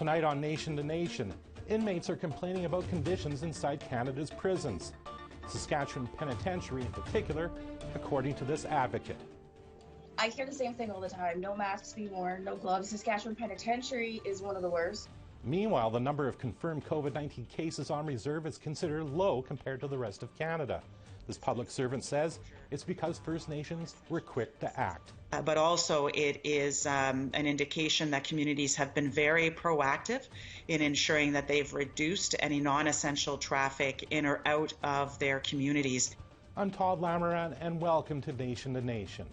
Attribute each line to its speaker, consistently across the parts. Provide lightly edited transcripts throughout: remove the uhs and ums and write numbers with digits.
Speaker 1: Tonight on Nation to Nation, inmates are complaining about conditions inside Canada's prisons. Saskatchewan Penitentiary in particular, according to this advocate.
Speaker 2: I hear the same thing all the time. No masks be worn, no gloves. Saskatchewan Penitentiary is one of the worst.
Speaker 1: Meanwhile, the number of confirmed COVID-19 cases on reserve is considered low compared to the rest of Canada. This public servant says it's because First Nations were quick to act.
Speaker 3: But also it is an indication that communities have been very proactive in ensuring that they've reduced any non-essential traffic in or out of their communities.
Speaker 1: I'm Todd Lamoran, and welcome to Nation.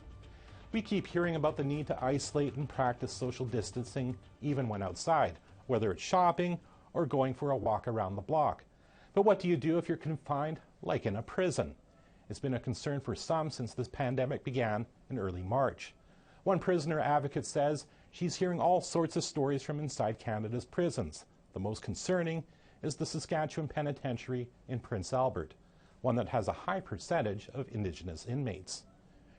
Speaker 1: We keep hearing about the need to isolate and practice social distancing even when outside, whether it's shopping or going for a walk around the block. But what do you do if you're confined, like in a prison? It's been a concern for some since this pandemic began in early March. One prisoner advocate says she's hearing all sorts of stories from inside Canada's prisons. The most concerning is the Saskatchewan Penitentiary in Prince Albert, one that has a high percentage of Indigenous inmates.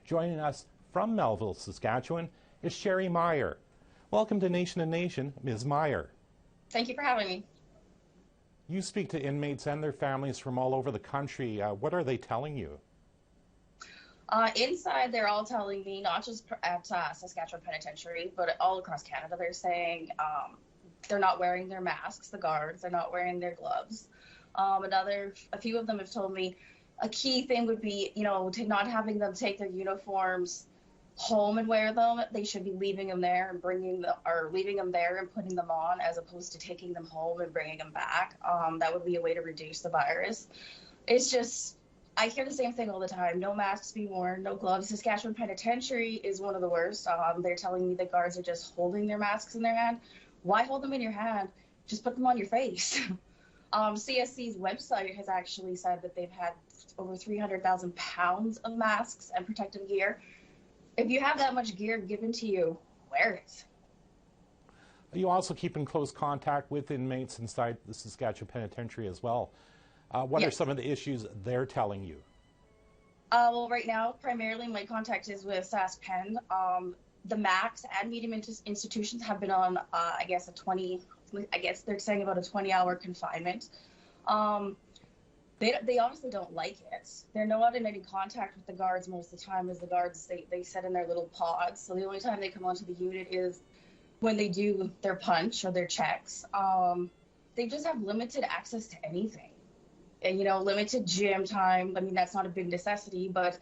Speaker 1: Joining us from Melville, Saskatchewan, is Sherri Maier. Welcome to Nation, Ms. Maier.
Speaker 2: Thank you for having me.
Speaker 1: You speak to inmates and their families from all over the country. What are they telling you?
Speaker 2: Inside, they're all telling me, not just at Saskatchewan Penitentiary, but all across Canada, they're saying they're not wearing their masks, the guards, they're not wearing their gloves. A few of them have told me a key thing would be, to not having them take their uniforms home and wear them. They should be leaving them there and leaving them there and putting them on, as opposed to taking them home and bringing them back. That would be a way to reduce the virus. It's just, I hear the same thing all the time. No masks be worn, no gloves. Saskatchewan Penitentiary is one of the worst. They're telling me the guards are just holding their masks in their hand. Why hold them in your hand? Just put them on your face. CSC's website has actually said that they've had over 300,000 pounds of masks and protective gear. If you have that much gear given to you, wear it.
Speaker 1: You also keep in close contact with inmates inside the Saskatchewan Penitentiary as well. What
Speaker 2: Yes.
Speaker 1: are some of the issues they're telling you?
Speaker 2: Well, right now, primarily my contact is with Sask Pen. The max and medium institutions have been on, I guess they're saying about a 20-hour confinement. They honestly don't like it. They're not in any contact with the guards most of the time, as the guards, they sit in their little pods. So the only time they come onto the unit is when they do their punch or their checks. They just have limited access to anything. And, limited gym time. I mean, that's not a big necessity, but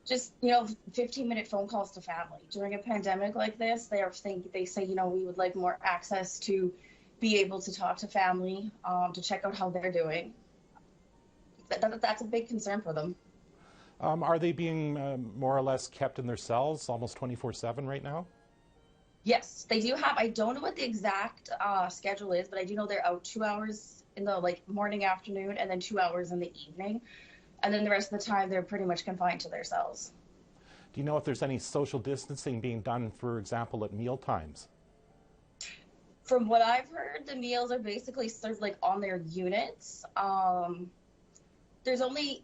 Speaker 2: just, 15-minute phone calls to family. During a pandemic like this, they say, we would like more access to be able to talk to family, to check out how they're doing. That's a big concern for them.
Speaker 1: Are they being more or less kept in their cells almost 24/7 right now?
Speaker 2: Yes, they do have, I don't know what the exact schedule is, but I do know they're out 2 hours in the morning, afternoon, and then 2 hours in the evening. And then the rest of the time, they're pretty much confined to their cells.
Speaker 1: Do you know if there's any social distancing being done, for example, at meal times?
Speaker 2: From what I've heard, the meals are basically served on their units. There's only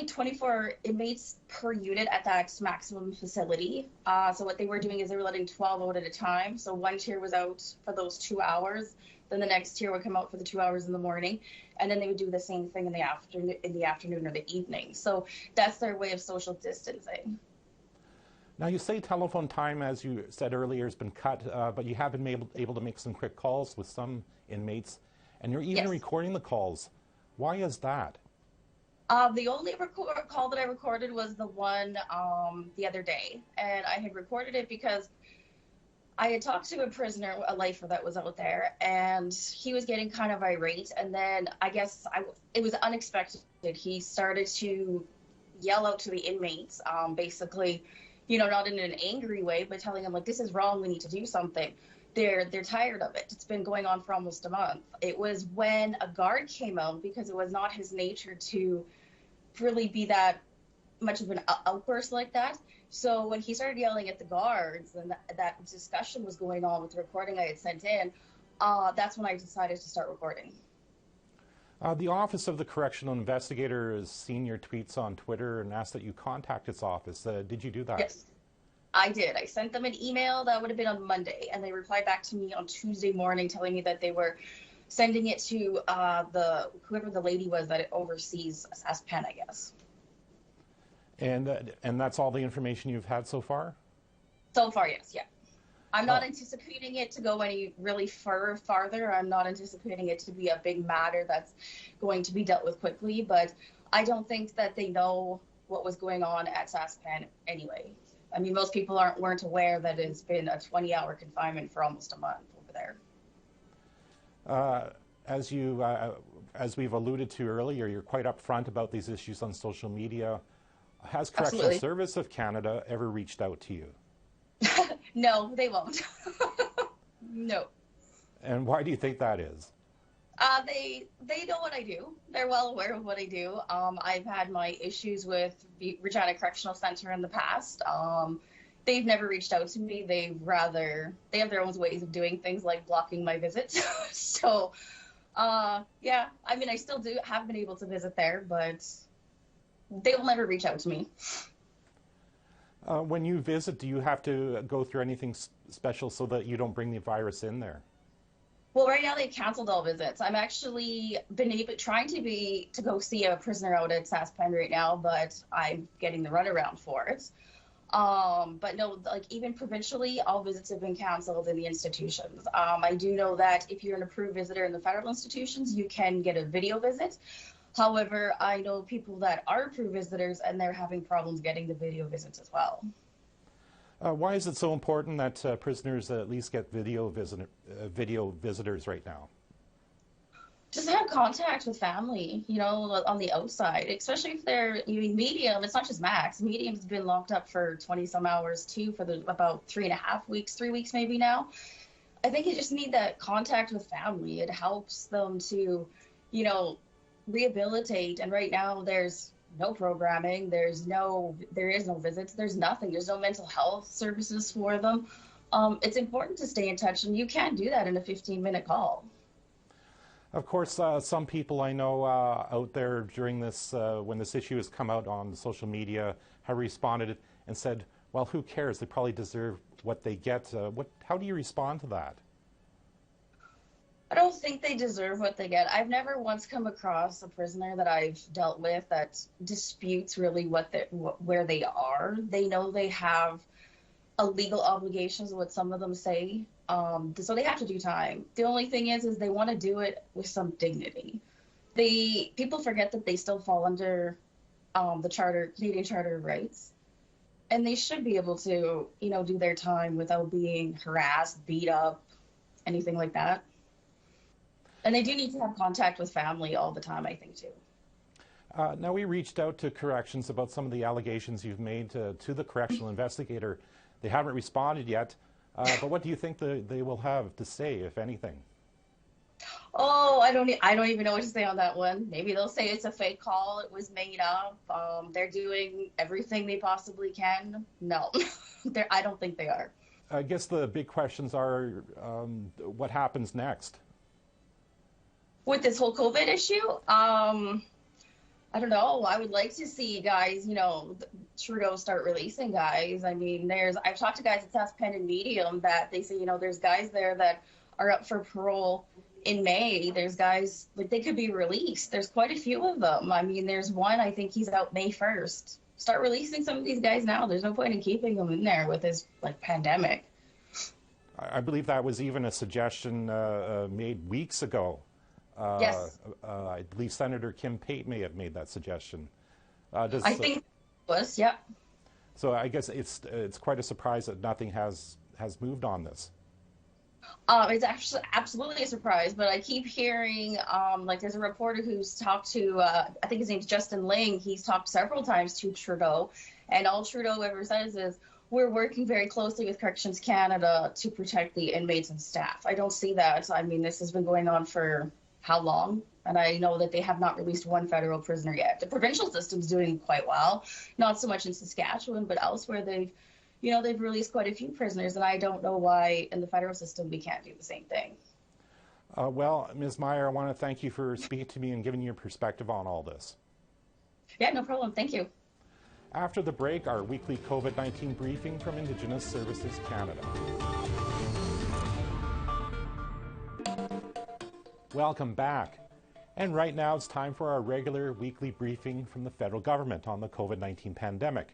Speaker 2: 24 inmates per unit at that maximum facility. So what they were doing is they were letting 12 out at a time. So one tier was out for those 2 hours. Then the next tier would come out for the 2 hours in the morning, and then they would do the same thing in the afternoon or the evening. So that's their way of social distancing.
Speaker 1: Now, you say telephone time, as you said earlier, has been cut, but you have been able to make some quick calls with some inmates, and you're even recording the calls. Why is that?
Speaker 2: The only call that I recorded was the one the other day, and I had recorded it because I had talked to a prisoner, a lifer that was out there, and he was getting kind of irate, and then I guess it was unexpected. He started to yell out to the inmates, basically, not in an angry way, but telling them, this is wrong, we need to do something. They're tired of it. It's been going on for almost a month. It was when a guard came out, because it was not his nature to really be that much of an outburst like that. So when he started yelling at the guards and that discussion was going on with the recording I had sent in, that's when I decided to start recording.
Speaker 1: The Office of the Correctional Investigator has seen your tweets on Twitter and asked that you contact its office. Did you do that?
Speaker 2: Yes. I did. I sent them an email that would have been on Monday, and they replied back to me on Tuesday morning telling me that they were sending it to whoever the lady was that oversees Sask Pen, I guess.
Speaker 1: And that's all the information you've had so far?
Speaker 2: So far, yes, yeah. I'm not anticipating it to go any really farther. I'm not anticipating it to be a big matter that's going to be dealt with quickly, but I don't think that they know what was going on at Sask Pen anyway. I mean, most people weren't aware that it's been a 20-hour confinement for almost a month over there.
Speaker 1: As we've alluded to earlier, you're quite upfront about these issues on social media. Has Correctional
Speaker 2: Absolutely.
Speaker 1: Service of Canada ever reached out to you?
Speaker 2: No, they won't. No.
Speaker 1: And why do you think that is?
Speaker 2: They know what I do. They're well aware of what I do. I've had my issues with the Regina Correctional Center in the past. They've never reached out to me. They have their own ways of doing things, like blocking my visits. So, yeah, I mean, I still have been able to visit there, but they will never reach out to me.
Speaker 1: When you visit, do you have to go through anything special so that you don't bring the virus in there?
Speaker 2: Well, right now they've canceled all visits. I'm actually trying to go see a prisoner out at Sask Pen right now, but I'm getting the runaround for it. But no, like even provincially, all visits have been canceled in the institutions. I do know that if you're an approved visitor in the federal institutions, you can get a video visit. However, I know people that are approved visitors and they're having problems getting the video visits as well.
Speaker 1: Why is it so important that prisoners at least get video visitors right now?
Speaker 2: Just have contact with family, on the outside, especially if they're medium. It's not just max. Medium's been locked up for 20 some hours too for about 3.5 weeks, 3 weeks maybe now. I think you just need that contact with family. It helps them to, rehabilitate. And right now there's no programming. There is no visits. There's nothing. There's no mental health services for them. It's important to stay in touch, and you can't do that in a 15-minute call.
Speaker 1: Of course, some people I know out there during this, when this issue has come out on social media, have responded and said, well, who cares? They probably deserve what they get. How do you respond to that?
Speaker 2: I don't think they deserve what they get. I've never once come across a prisoner that I've dealt with that disputes really where they are. They know they have a legal obligations, what some of them say. So they have to do time. The only thing is they want to do it with some dignity. People forget that they still fall under the Canadian Charter of Rights, and they should be able to, do their time without being harassed, beat up, anything like that. And they do need to have contact with family all the time, I think, too.
Speaker 1: Now, we reached out to Corrections about some of the allegations you've made to the correctional investigator. They haven't responded yet, but what do you think they will have to say, if anything?
Speaker 2: Oh, I don't even know what to say on that one. Maybe they'll say it's a fake call, it was made up. They're doing everything they possibly can. No, I don't think they are.
Speaker 1: I guess the big questions are what happens next?
Speaker 2: With this whole COVID issue, I don't know. I would like to see guys, Trudeau start releasing guys. I mean, I've talked to guys at Sask Pen and Medium that they say, there's guys there that are up for parole in May. There's guys, they could be released. There's quite a few of them. I mean, there's one, I think he's out May 1st. Start releasing some of these guys now. There's no point in keeping them in there with this, pandemic.
Speaker 1: I believe that was even a suggestion made weeks ago.
Speaker 2: Yes.
Speaker 1: I believe Senator Kim Pate may have made that suggestion.
Speaker 2: I think it was, yeah.
Speaker 1: So I guess it's quite a surprise that nothing has moved on this.
Speaker 2: It's actually absolutely a surprise, but I keep hearing, there's a reporter who's talked to, I think his name's Justin Ling. He's talked several times to Trudeau, and all Trudeau ever says is, we're working very closely with Corrections Canada to protect the inmates and staff. I don't see that. I mean, this has been going on for how long? And I know that they have not released one federal prisoner yet. The provincial system's doing quite well, not so much in Saskatchewan, but elsewhere they've released quite a few prisoners, and I don't know why in the federal system we can't do the same thing.
Speaker 1: Well, Ms. Maier, I want to thank you for speaking to me and giving your perspective on all this.
Speaker 2: Yeah, no problem. Thank you.
Speaker 1: After the break, our weekly COVID-19 briefing from Indigenous Services Canada. Welcome back. And right now it's time for our regular weekly briefing from the federal government on the COVID-19 pandemic.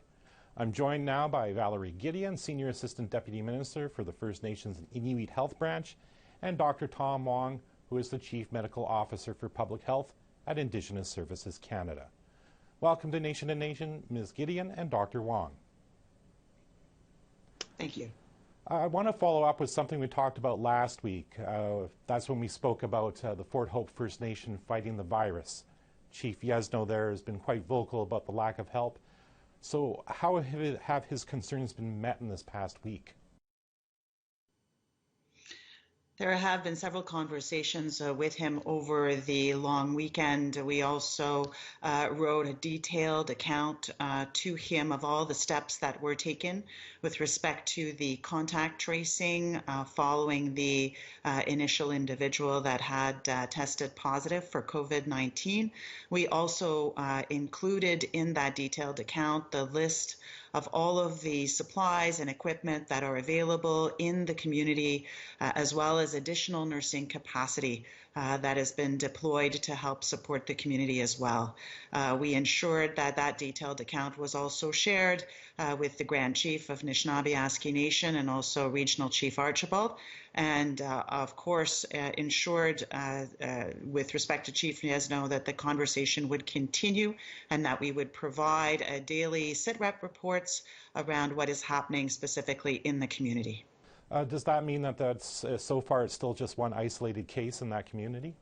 Speaker 1: I'm joined now by Valerie Gideon, Senior Assistant Deputy Minister for the First Nations and Inuit Health Branch, and Dr. Tom Wong, who is the Chief Medical Officer for Public Health at Indigenous Services Canada. Welcome to Nation to Nation, Ms. Gideon and Dr. Wong.
Speaker 3: Thank you.
Speaker 1: I want to follow up with something we talked about last week. That's when we spoke about the Fort Hope First Nation fighting the virus. Chief Yesno there has been quite vocal about the lack of help. So how have his concerns been met in this past week?
Speaker 3: There have been several conversations with him over the long weekend. We also wrote a detailed account to him of all the steps that were taken with respect to the contact tracing following the initial individual that had tested positive for COVID-19. We also included in that detailed account the list of all of the supplies and equipment that are available in the community, as well as additional nursing capacity that has been deployed to help support the community as well. We ensured that that detailed account was also shared with the Grand Chief of Anishinaabe Nation and also Regional Chief Archibald, and of course ensured with respect to Chief Yesno that the conversation would continue and that we would provide daily sit-rep reports around what is happening specifically in the community.
Speaker 1: Does that mean that that's so far it's still just one isolated case in that community?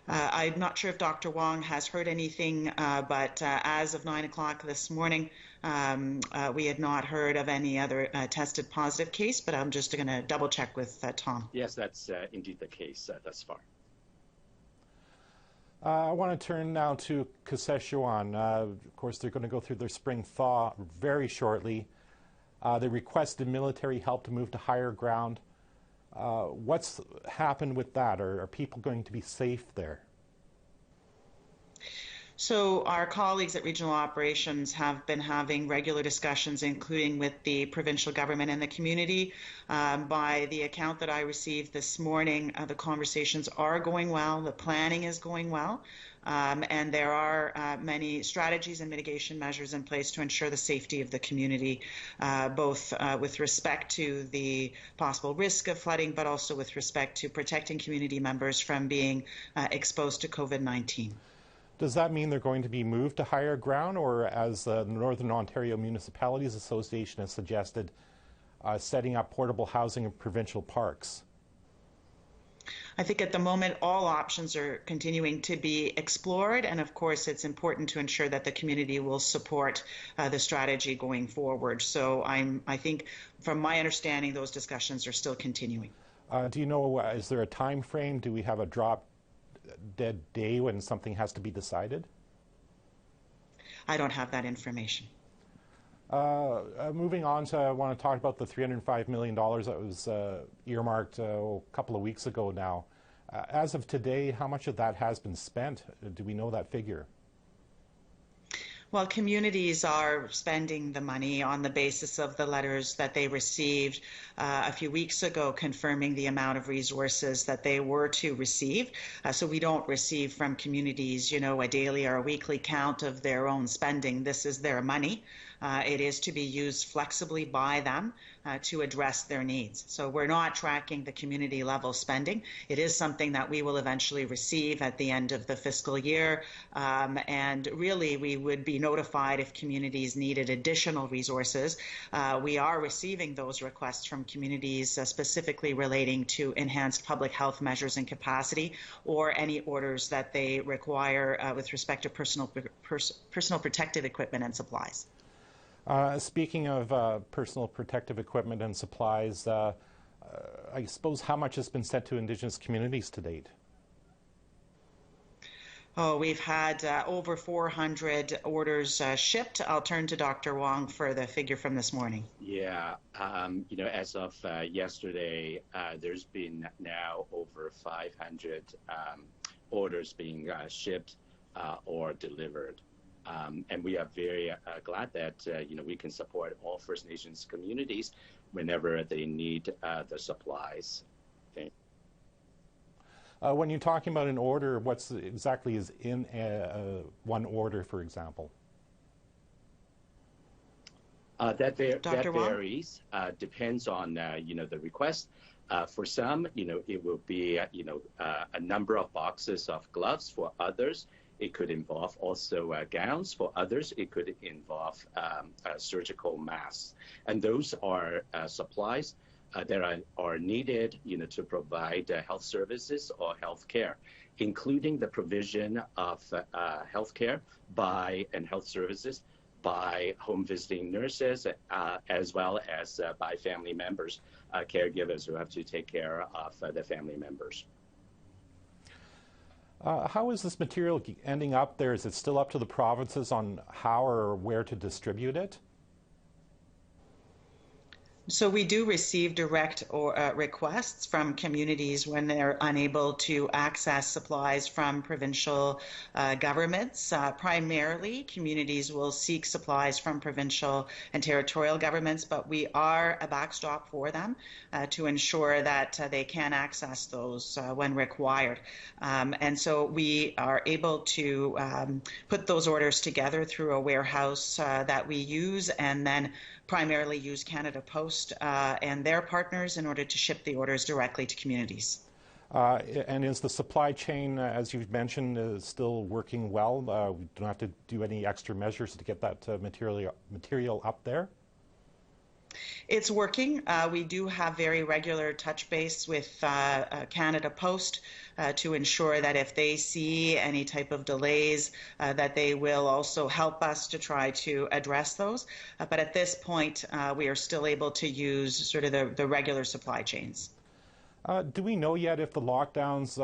Speaker 3: I'm not sure if Dr. Wong has heard anything, but as of 9 o'clock this morning, we had not heard of any other tested positive case, but I'm just going to double check with Tom.
Speaker 4: Yes, that's indeed the case thus far.
Speaker 1: I want to turn now to Saskatchewan. Of course, they're going to go through their spring thaw very shortly. They requested military help to move to higher ground. What's happened with that? Are people going to be safe there?
Speaker 3: So our colleagues at Regional Operations have been having regular discussions, including with the provincial government and the community. By the account that I received this morning, the conversations are going well, the planning is going well, and there are many strategies and mitigation measures in place to ensure the safety of the community, both with respect to the possible risk of flooding, but also with respect to protecting community members from being exposed to COVID-19.
Speaker 1: Does that mean they're going to be moved to higher ground, or as the Northern Ontario Municipalities Association has suggested, setting up portable housing in provincial parks?
Speaker 3: I think at the moment all options are continuing to be explored, and of course it's important to ensure that the community will support the strategy going forward. So I think from my understanding those discussions are still continuing.
Speaker 1: Do you know, is there a time frame? Do we have a drop dead day when something has to be decided?
Speaker 3: I don't have that information.
Speaker 1: Moving on to, I want to talk about the $305 million that was earmarked a couple of weeks ago now. As of today, how much of that has been spent? Do we know that figure?
Speaker 3: Well, communities are spending the money on the basis of the letters that they received a few weeks ago confirming the amount of resources that they were to receive. So we don't receive from communities, you know, a daily or a weekly count of their own spending. This is their money. It is to be used flexibly by them to address their needs. So we're not tracking the community level spending. It is something that we will eventually receive at the end of the fiscal year. And really, we would be notified if communities needed additional resources. We are receiving those requests from communities specifically relating to enhanced public health measures and capacity, or any orders that they require with respect to personal protective equipment and supplies.
Speaker 1: Speaking of personal protective equipment and supplies, I suppose how much has been sent to Indigenous communities to date?
Speaker 3: Oh, we've had over 400 orders shipped. I'll turn to Dr. Wong for the figure from this morning.
Speaker 4: Yeah, you know, as of yesterday, there's been now over 500 orders being shipped or delivered. And we are very glad that we can support all First Nations communities whenever they need the supplies. Okay.
Speaker 1: When you're talking about an order, what's exactly is in one order, for example?
Speaker 4: That varies, depends on the request. For some, it will be a number of boxes of gloves. For others, it could involve also gowns. For others, it could involve surgical masks, and those are supplies that are needed, to provide health services or health care, including the provision of health care and health services by home visiting nurses, as well as by family members, caregivers who have to take care of their family members.
Speaker 1: How is this material ending up there? Is it still up to the provinces on how or where to distribute it?
Speaker 3: So we do receive direct requests from communities when they're unable to access supplies from provincial governments. Primarily, communities will seek supplies from provincial and territorial governments, but we are a backstop for them to ensure that they can access those when required. And so we are able to put those orders together through a warehouse that we use, and then primarily use Canada Post and their partners in order to ship the orders directly to communities.
Speaker 1: And is the supply chain, as you've mentioned, still working well? We don't have to do any extra measures to get that material up there?
Speaker 3: It's working. We do have very regular touch base with Canada Post to ensure that if they see any type of delays, that they will also help us to try to address those. But at this point, we are still able to use sort of the regular supply chains.
Speaker 1: Do we know yet if the lockdowns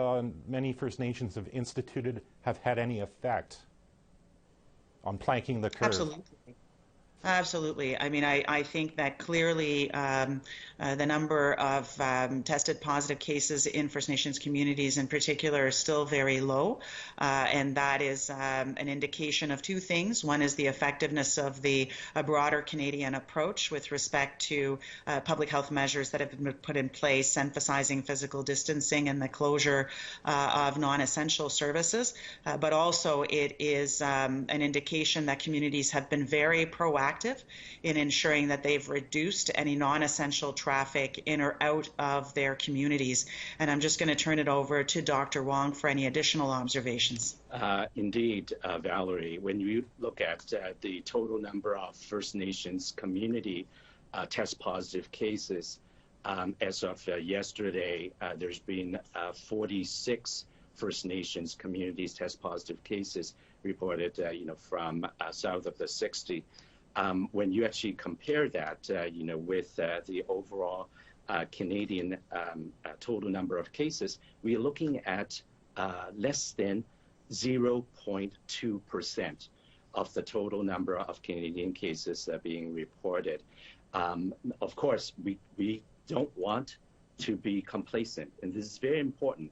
Speaker 1: many First Nations have instituted have had any effect on planking the curve?
Speaker 3: Absolutely. Absolutely. I mean, I think that clearly the number of tested positive cases in First Nations communities in particular is still very low. And that is an indication of two things. One is the effectiveness of the broader Canadian approach with respect to public health measures that have been put in place, emphasizing physical distancing and the closure of non-essential services. But also it is an indication that communities have been very proactive in ensuring that they've reduced any non-essential traffic in or out of their communities. And I'm just going to turn it over to Dr. Wong for any additional observations.
Speaker 4: Indeed, Valerie, when you look at the total number of First Nations community test positive cases, as of yesterday, there's been 46 First Nations communities test positive cases reported, from south of the 60. When you actually compare that, with the overall Canadian total number of cases, we are looking at less than 0.2% of the total number of Canadian cases being reported. Of course, we don't want to be complacent, and this is very important.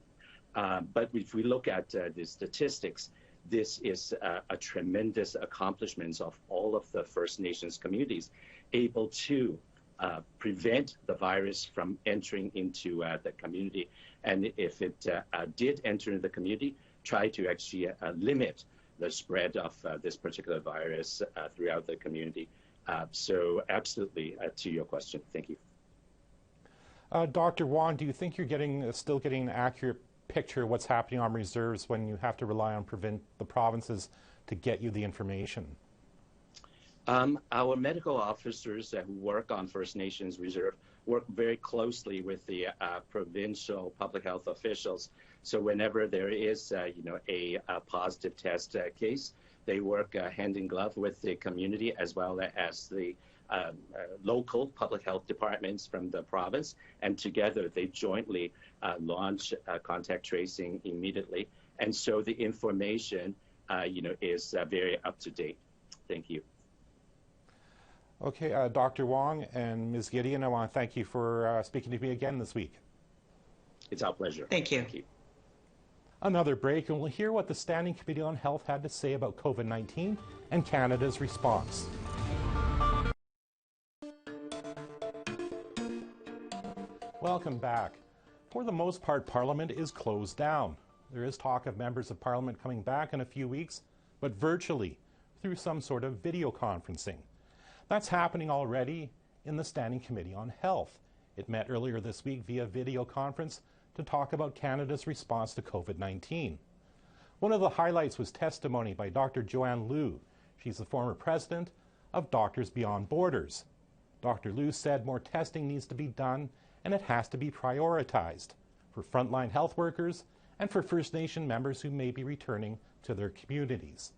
Speaker 4: But if we look at the statistics, this is a tremendous accomplishment of all of the First Nations communities able to prevent the virus from entering into the community. And if it did enter into the community, try to actually limit the spread of this particular virus throughout the community. So absolutely, to your question. Thank you.
Speaker 1: Dr. Wong, do you think you're still getting an accurate picture of what's happening on reserves when you have to rely on the provinces to get you the information?
Speaker 4: Our medical officers who work on First Nations Reserve work very closely with the provincial public health officials. So whenever there is, a positive test case, they work hand in glove with the community as well as the local public health departments from the province, and together they jointly launch contact tracing immediately. And so the information, is very up to date. Thank you.
Speaker 1: Okay, Dr. Wong and Ms. Gideon, I want to thank you for speaking to me again this week.
Speaker 4: It's our pleasure.
Speaker 3: Thank you.
Speaker 4: Thank you.
Speaker 1: Another break, and we'll hear what the Standing Committee on Health had to say about COVID-19 and Canada's response. Welcome back. For the most part, Parliament is closed down. There is talk of members of Parliament coming back in a few weeks, but virtually, through some sort of video conferencing. That's happening already in the Standing Committee on Health. It met earlier this week via video conference to talk about Canada's response to COVID-19. One of the highlights was testimony by Dr. Joanne Liu. She's the former president of Doctors Beyond Borders. Dr. Liu said more testing needs to be done and it has to be prioritized for frontline health workers and for First Nation members who may be returning to their communities.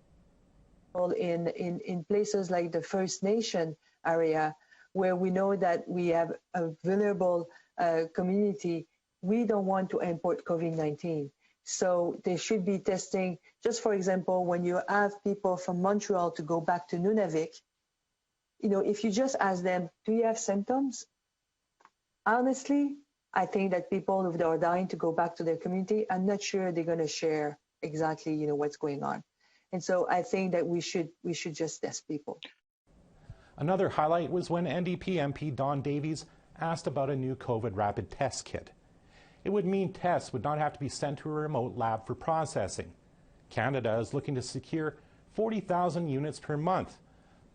Speaker 5: In places like the First Nation area, where we know that we have a vulnerable community, we don't want to import COVID-19. So there should be testing. Just for example, when you have people from Montreal to go back to Nunavik, if you just ask them, do you have symptoms? Honestly, I think that people who are dying to go back to their community, I'm not sure they're going to share exactly, what's going on. And so I think that we should just test people.
Speaker 1: Another highlight was when NDP MP Don Davies asked about a new COVID rapid test kit. It would mean tests would not have to be sent to a remote lab for processing. Canada is looking to secure 40,000 units per month,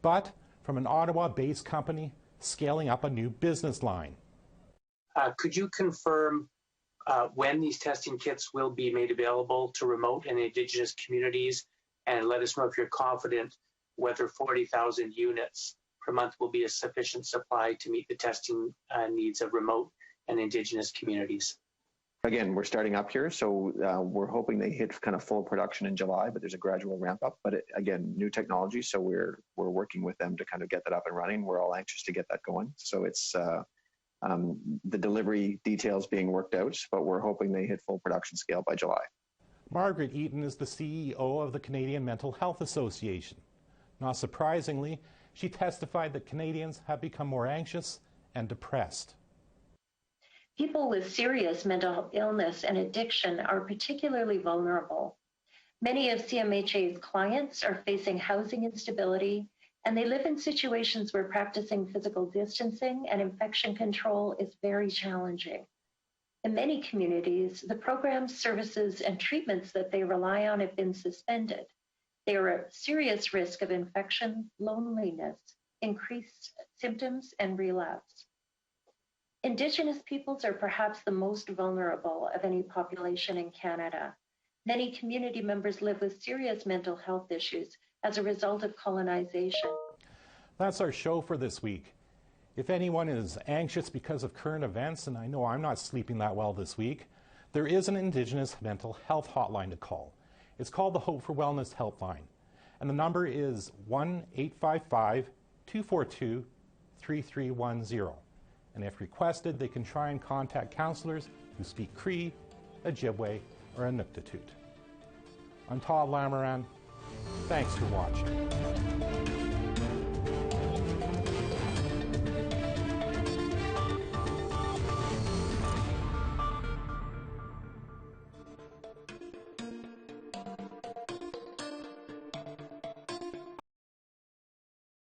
Speaker 1: but from an Ottawa-based company scaling up a new business line.
Speaker 6: Could you confirm when these testing kits will be made available to remote and Indigenous communities, and let us know if you're confident whether 40,000 units per month will be a sufficient supply to meet the testing needs of remote and Indigenous communities?
Speaker 7: Again, we're starting up here, so we're hoping they hit kind of full production in July, but there's a gradual ramp up. But again, new technology, so we're working with them to kind of get that up and running. We're all anxious to get that going. So it's the delivery details being worked out, but we're hoping they hit full production scale by July.
Speaker 1: Margaret Eaton is the CEO of the Canadian Mental Health Association. Not surprisingly, she testified that Canadians have become more anxious and depressed.
Speaker 8: People with serious mental illness and addiction are particularly vulnerable. Many of CMHA's clients are facing housing instability, and they live in situations where practicing physical distancing and infection control is very challenging. In many communities, the programs, services, and treatments that they rely on have been suspended. They are at serious risk of infection, loneliness, increased symptoms, and relapse. Indigenous peoples are perhaps the most vulnerable of any population in Canada. Many community members live with serious mental health issues as a result of colonization.
Speaker 1: That's our show for this week. If anyone is anxious because of current events, and I know I'm not sleeping that well this week, there is an Indigenous mental health hotline to call. It's called the Hope for Wellness Helpline, and the number is 1-855-242-3310. And if requested, they can try and contact counselors who speak Cree, Ojibwe, or Inuktitut. I'm Todd Lamoran. Thanks for watching.